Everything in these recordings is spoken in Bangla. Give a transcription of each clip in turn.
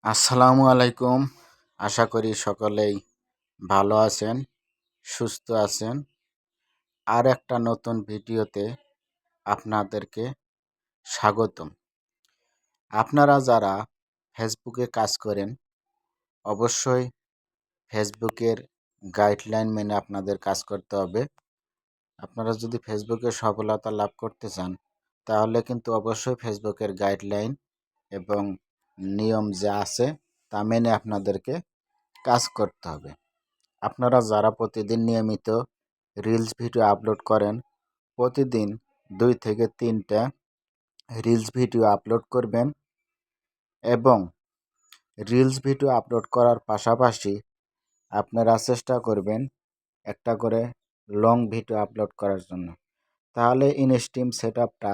আসসালামু আলাইকুম। আশা করি সকলেই ভালো আছেন, সুস্থ আছেন। আর একটা নতুন ভিডিওতে আপনাদেরকে স্বাগতম। আপনারা যারা ফেসবুকে কাজ করেন, অবশ্যই ফেসবুকের গাইডলাইন মেনে আপনাদের কাজ করতে হবে। আপনারা যদি ফেসবুকে সফলতা লাভ করতে চান, তাহলে কিন্তু অবশ্যই ফেসবুকের গাইডলাইন এবং নিয়ম যা আছে তা মেনে আপনাদেরকে কাজ করতে হবে। আপনারা যারা প্রতিদিন নিয়মিত রিলস ভিডিও আপলোড করেন, প্রতিদিন 2 থেকে 3টা রিলস ভিডিও আপলোড করবেন এবং রিলস ভিডিও আপলোড করার পাশাপাশি আপনারা চেষ্টা করবেন একটা করে লং ভিডিও আপলোড করার জন্য। তাহলে ইনস্টিম সেটআপটা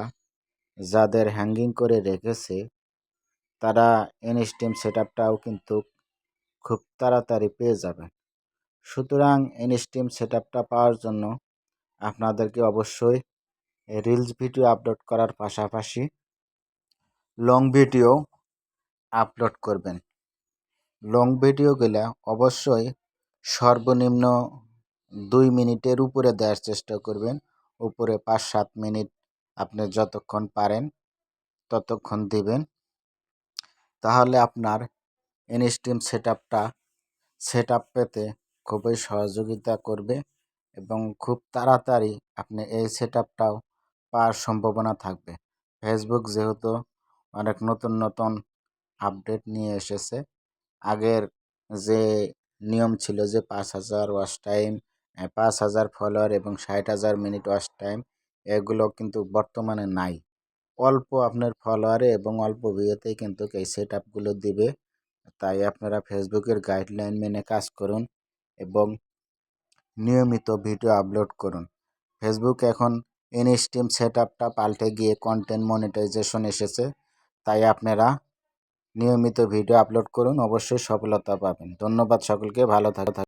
যাদের হ্যাঙ্গিং করে রেখেছে, তারা ইনস্টিম সেটআপটাও কিন্তু খুব তাড়াতাড়ি পেয়ে যাবেন। সুতরাং ইনস্টিম সেটআপটা পাওয়ার জন্য আপনাদেরকে অবশ্যই রিলস ভিডিও আপলোড করার পাশাপাশি লং ভিডিও আপলোড করবেন। লং ভিডিওগুলো অবশ্যই সর্বনিম্ন 2 মিনিটের উপরে দেওয়ার চেষ্টা করবেন। উপরে 5-7 মিনিট আপনি যতক্ষণ পারেন ততক্ষণ দিবেন। তাহলে আপনার ইনস্টিম সেটআপ পেতে খুবই সহযোগিতা করবে এবং খুব তাড়াতাড়ি আপনি এই সেটআপটাও পাওয়ার সম্ভাবনা থাকবে। ফেসবুক যেহেতু অনেক নতুন আপডেট নিয়ে এসেছে, আগের যে নিয়ম ছিল যে 5,000 ওয়াচ টাইম, 5,000 ফলোয়ার এবং 60,000 মিনিট ওয়াচ টাইম, এগুলো কিন্তু বর্তমানে নাই। অল্প আপনার ফলোয়ারে এবং অল্প ভিউতেই কিন্তু এই সেটআপগুলো দিবে। তাই আপনারা ফেসবুকের গাইডলাইন মেনে কাজ করুন এবং নিয়মিত ভিডিও আপলোড করুন। ফেসবুক এখন ইনস্টিম সেটআপটা পাল্টে গিয়ে কন্টেন্ট মনিটাইজেশন এসেছে। তাই আপনারা নিয়মিত ভিডিও আপলোড করুন, অবশ্যই সফলতা পাবেন। ধন্যবাদ সকলকে, ভালো থাকুন।